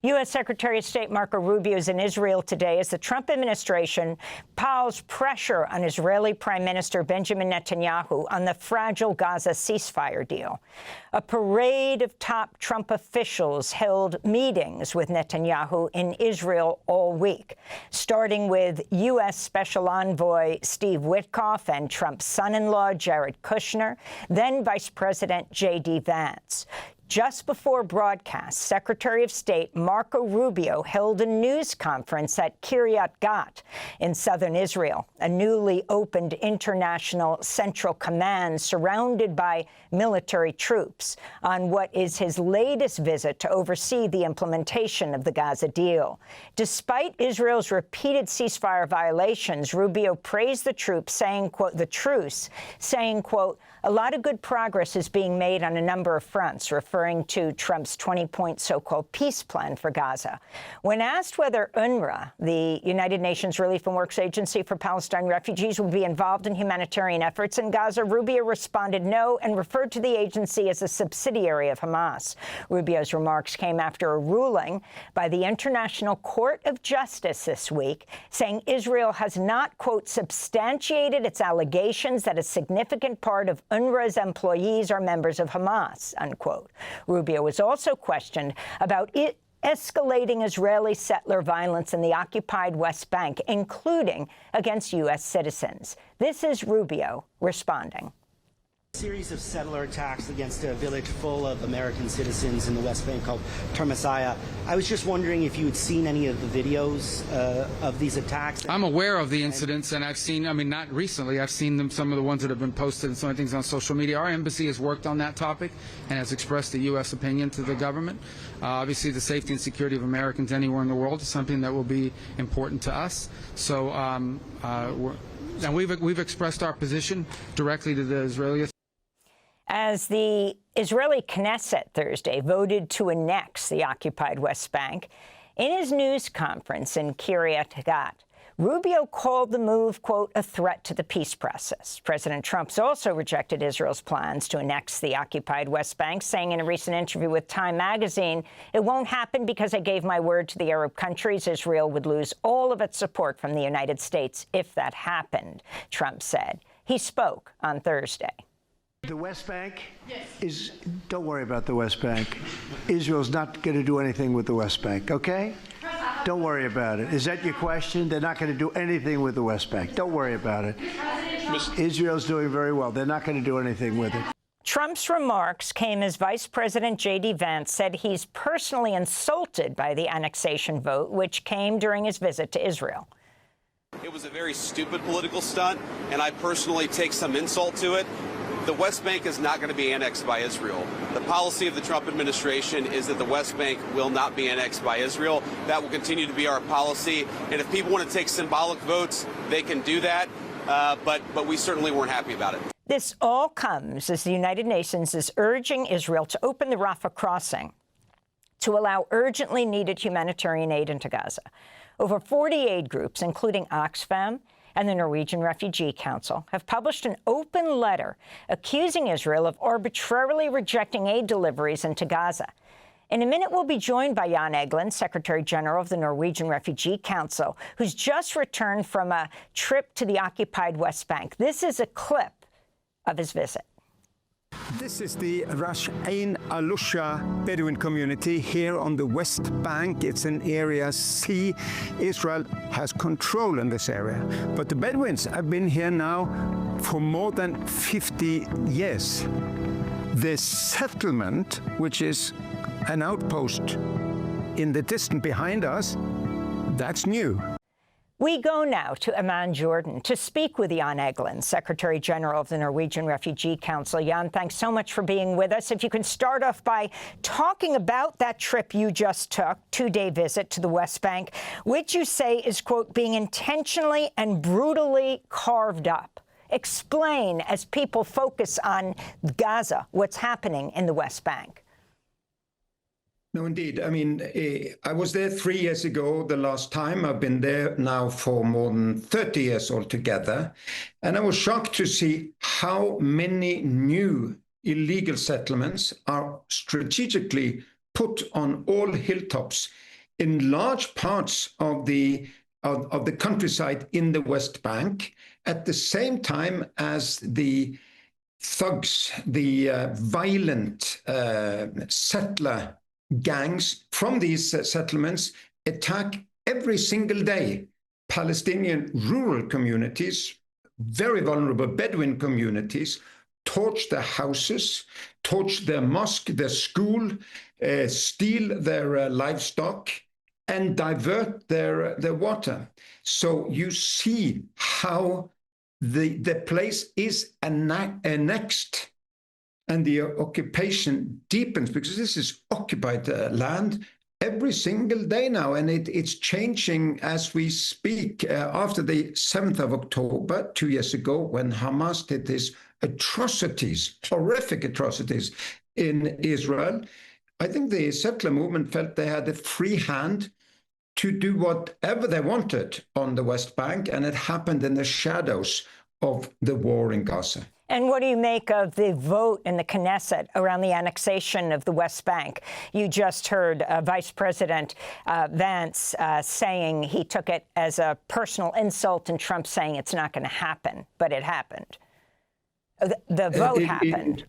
U.S. Secretary of State Marco Rubio is in Israel today as the Trump administration piles pressure on Israeli Prime Minister Benjamin Netanyahu on the fragile Gaza ceasefire deal. A parade of top Trump officials held meetings with Netanyahu in Israel all week, starting with U.S. Special Envoy Steve Witkoff and Trump's son-in-law Jared Kushner, then Vice President J.D. Vance. Just before broadcast, Secretary of State Marco Rubio held a news conference at Kiryat Gat in southern Israel, a newly opened international central command surrounded by military troops, on what is his latest visit to oversee the implementation of the Gaza deal. Despite Israel's repeated ceasefire violations, Rubio praised the troops, saying, quote, the truce, saying, quote, a lot of good progress is being made on a number of fronts, referring to Trump's 20-point so-called peace plan for Gaza. When asked whether UNRWA, the United Nations Relief and Works Agency for Palestinian refugees, would be involved in humanitarian efforts in Gaza, Rubio responded no and referred to the agency as a subsidiary of Hamas. Rubio's remarks came after a ruling by the International Court of Justice this week, saying Israel has not, quote, substantiated its allegations that a significant part of UNRWA's employees are members of Hamas, unquote. Rubio was also questioned about escalating Israeli settler violence in the occupied West Bank, including against U.S. citizens. This is Rubio responding. Series of settler attacks against a village full of American citizens in the West Bank called Termasaya. I was just wondering if you had seen any of the videos of these attacks. I'm aware of the incidents, and I've seen, I mean, not recently, I've seen them, some of the ones that have been posted and some of the things on social media. Our embassy has worked on that topic and has expressed the U.S. opinion to the government. Obviously, the safety and security of Americans anywhere in the world is something that will be important to us. So, and we've expressed our position directly to the Israeli authorities. As the Israeli Knesset Thursday voted to annex the occupied West Bank, in his news conference in Kiryat Gat, Rubio called the move, quote, a threat to the peace process. President Trump's also rejected Israel's plans to annex the occupied West Bank, saying in a recent interview with Time magazine, it won't happen because I gave my word to the Arab countries. Israel would lose all of its support from the United States if that happened, Trump said. He spoke on Thursday. The West Bank is, don't worry about the West Bank. Israel's not going to do anything with the West Bank, okay? Don't worry about it. Is that your question? They're not going to do anything with the West Bank. Don't worry about it. Israel's doing very well. They're not going to do anything with it. Trump's remarks came as Vice President J.D. Vance said he's personally insulted by the annexation vote, which came during his visit to Israel. It was a very stupid political stunt, and I personally take some insult to it. The West Bank is not going to be annexed by Israel. The policy of the Trump administration is that the West Bank will not be annexed by Israel. That will continue to be our policy. And if people want to take symbolic votes, they can do that. But we certainly weren't happy about it. This all comes as the United Nations is urging Israel to open the Rafah crossing to allow urgently needed humanitarian aid into Gaza. Over 40 aid groups, including Oxfam and the Norwegian Refugee Council, have published an open letter accusing Israel of arbitrarily rejecting aid deliveries into Gaza. In a minute, we'll be joined by Jan Egeland, Secretary General of the Norwegian Refugee Council, who's just returned from a trip to the occupied West Bank. This is a clip of his visit. This is the Rash Ain Alusha Bedouin community here on the West Bank. It's an area C. Israel has control in this area. But the Bedouins have been here now for more than 50 years. The settlement, which is an outpost in the distance behind us, that's new. We go now to Amman, Jordan, to speak with Jan Egeland, Secretary General of the Norwegian Refugee Council. Jan, thanks so much for being with us. If you can start off by talking about that trip you just took, two-day visit to the West Bank, which you say is, quote, being intentionally and brutally carved up. Explain, as people focus on Gaza, what's happening in the West Bank. No, indeed. I mean, I was there 3 years ago, the last time. I've been there now for more than 30 years altogether. And I was shocked to see how many new illegal settlements are strategically put on all hilltops in large parts of the countryside in the West Bank, at the same time as the thugs, the violent settler gangs from these settlements attack every single day Palestinian rural communities, very vulnerable Bedouin communities, torch their houses, torch their mosque, their school, steal their livestock, and divert their water. So you see how the place is annexed, and the occupation deepens, because this is occupied land every single day now, and it's changing as we speak. After the 7th of October, 2 years ago, when Hamas did these atrocities, horrific atrocities in Israel, I think the settler movement felt they had a free hand to do whatever they wanted on the West Bank, and it happened in the shadows of the war in Gaza. And what do you make of the vote in the Knesset around the annexation of the West Bank? You just heard Vice President Vance saying he took it as a personal insult, and Trump saying it's not going to happen, but it happened. The vote happened.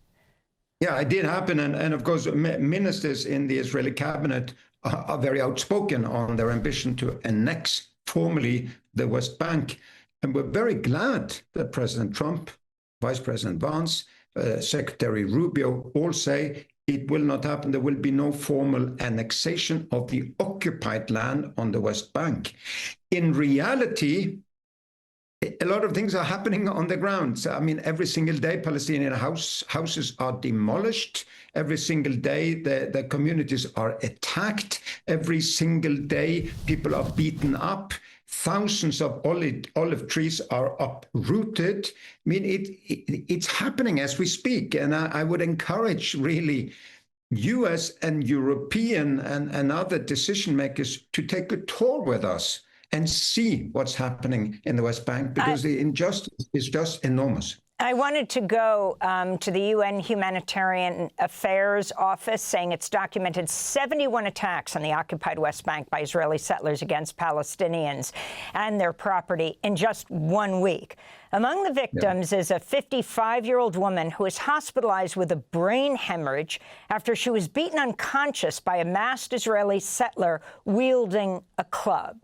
Yeah, it did happen. And of course, ministers in the Israeli cabinet are very outspoken on their ambition to annex formally the West Bank. And we're very glad that President Trump, Vice President Vance, Secretary Rubio all say it will not happen. There will be no formal annexation of the occupied land on the West Bank. In reality, a lot of things are happening on the ground. So, I mean, every single day, Palestinian houses are demolished. Every single day, the communities are attacked. Every single day, people are beaten up. Thousands of olive trees are uprooted. I mean, it's happening as we speak. And I would encourage, really, US and European and other decision makers to take a tour with us and see what's happening in the West Bank, because the injustice is just enormous. I wanted to go to the UN Humanitarian Affairs Office, saying it's documented 71 attacks on the occupied West Bank by Israeli settlers against Palestinians and their property in just 1 week. Among the victims is a 55-year-old woman who is hospitalized with a brain hemorrhage after she was beaten unconscious by a masked Israeli settler wielding a club.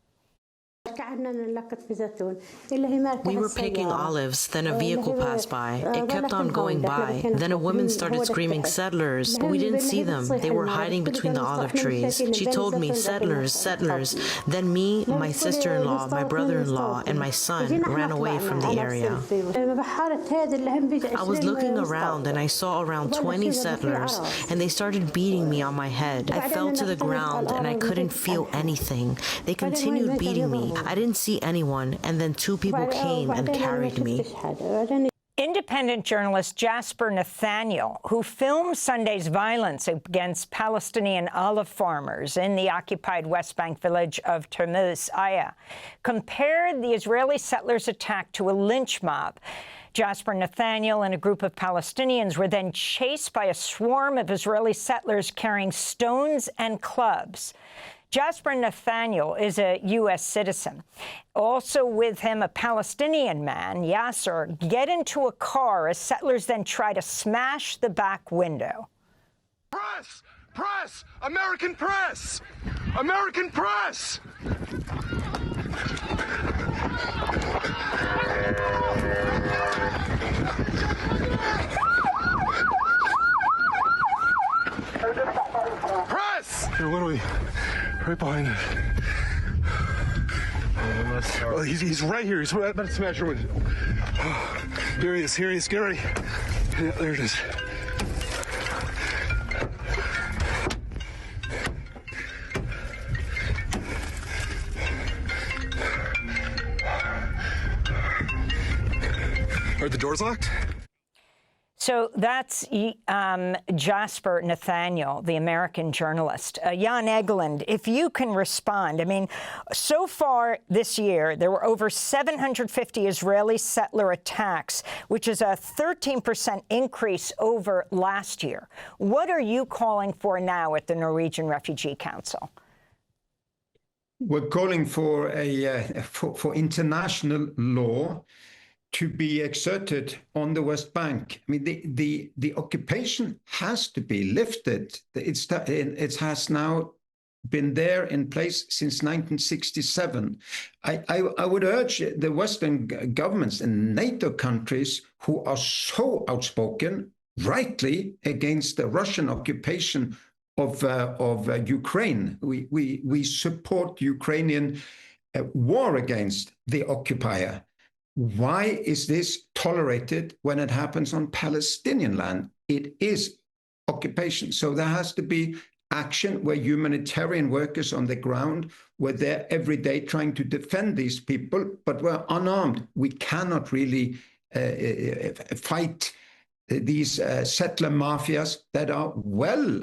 We were picking olives, then a vehicle passed by. It kept on going by. Then a woman started screaming, "Settlers!" But we didn't see them. They were hiding between the olive trees. She told me, "Settlers, settlers." Then me, my sister-in-law, my brother-in-law, and my son ran away from the area. I was looking around and I saw around 20 settlers, and they started beating me on my head. I fell to the ground and I couldn't feel anything. They continued beating me. I didn't see anyone, and then 2 people came and carried me. Independent journalist Jasper Nathaniel, who filmed Sunday's violence against Palestinian olive farmers in the occupied West Bank village of Termuz Aya, compared the Israeli settlers' attack to a lynch mob. Jasper Nathaniel and a group of Palestinians were then chased by a swarm of Israeli settlers carrying stones and clubs. Jasper Nathaniel is a U.S. citizen. Also with him, a Palestinian man, Yasser, get into a car as settlers then try to smash the back window. Press! Press! American press! American press! Press! Here, what are we? Right behind it. Oh, he's right here. He's about to smash your window. Oh, here he is. Here he is. Get ready. Yeah, there it is. Are the doors locked? So that's Jasper Nathaniel, the American journalist. Jan Egeland, if you can respond. I mean, so far this year, there were over 750 Israeli settler attacks, which is a 13% increase over last year. What are you calling for now at the Norwegian Refugee Council? We're calling for for international law to be exerted on the West Bank. I mean, the occupation has to be lifted. It has now been there in place since 1967. I would urge the Western governments and NATO countries who are so outspoken, rightly, against the Russian occupation of Ukraine. We support Ukrainian war against the occupier. Why is this tolerated when it happens on Palestinian land? It is occupation. So there has to be action where humanitarian workers on the ground were there every day trying to defend these people, but were unarmed. We cannot really fight these settler mafias that are well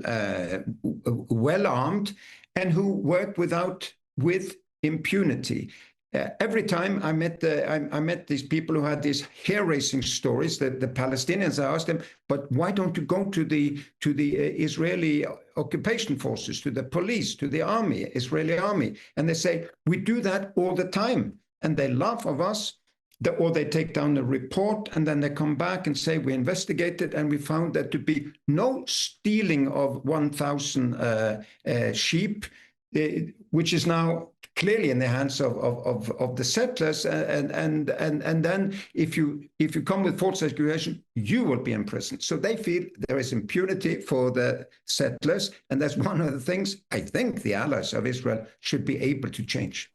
armed and who work with impunity. Every time I met these people who had these hair-raising stories, that the Palestinians, I asked them, but why don't you go to the Israeli occupation forces, to the police, to the army, Israeli army? And they say, we do that all the time. And they laugh of us, or they take down a report, and then they come back and say, we investigated and we found there to be no stealing of 1,000 sheep, which is now clearly in the hands of the settlers, and then if you come with false accusation, you will be in prison. So they feel there is impunity for the settlers, and that's one of the things I think the allies of Israel should be able to change.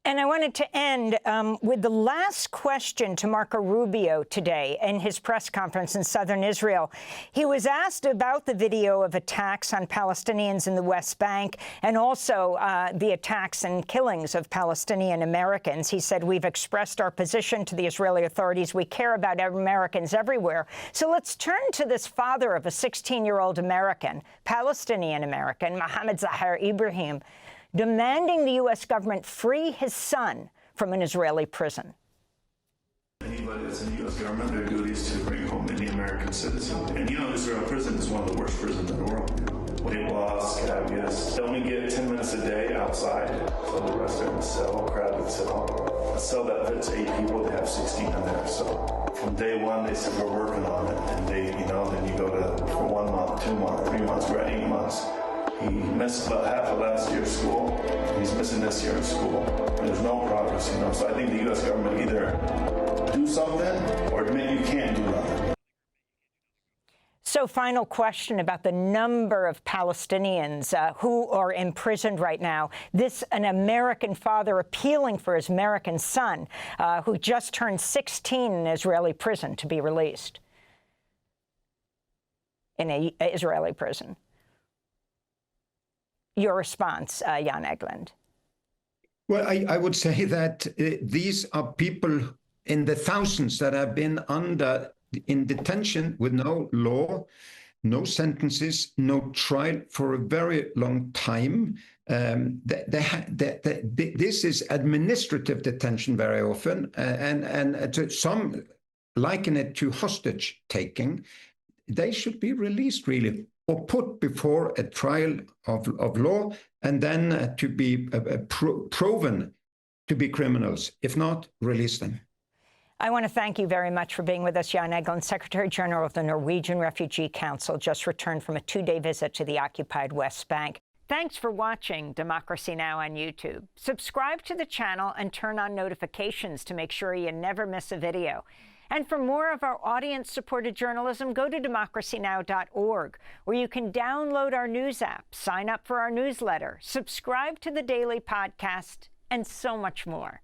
And I wanted to end with the last question to Marco Rubio today in his press conference in southern Israel. He was asked about the video of attacks on Palestinians in the West Bank and also the attacks and killings of Palestinian Americans. He said, we've expressed our position to the Israeli authorities. We care about Americans everywhere. So let's turn to this father of a 16-year-old American, Palestinian American, Mohammed Zahar Ibrahim, demanding the U.S. government free his son from an Israeli prison. Anybody that's in the U.S. government, their duty is to bring home any American citizen. And you know, Israel prison is one of the worst prisons in the world. Weight loss, scabies. They only get 10 minutes a day outside, so the rest are in a cell, crowded cell. A cell that fits 8 people, they have 16 in there. So from day one, they said, we're working on it. And then you go to for 1 month, 2 months, 3 months, we're at 8 months. He missed about half of last year's school. He's missing this year's school. There's no progress, So I think the U.S. government either do something or maybe you can't do nothing. So final question about the number of Palestinians who are imprisoned right now. An American father appealing for his American son who just turned 16 in Israeli prison to be released in an Israeli prison. Your response, Jan Egeland. Well, I would say that these are people in the thousands that have been in detention with no law, no sentences, no trial for a very long time. This is administrative detention very often, and some liken it to hostage taking. They should be released, really, or put before a trial of law, and then to be proven to be criminals. If not, release them. I want to thank you very much for being with us, Jan Egeland, Secretary General of the Norwegian Refugee Council, just returned from a 2-day visit to the occupied West Bank. Thanks for watching Democracy Now! On YouTube. Subscribe to the channel and turn on notifications to make sure you never miss a video. And for more of our audience-supported journalism, go to democracynow.org, where you can download our news app, sign up for our newsletter, subscribe to the daily podcast, and so much more.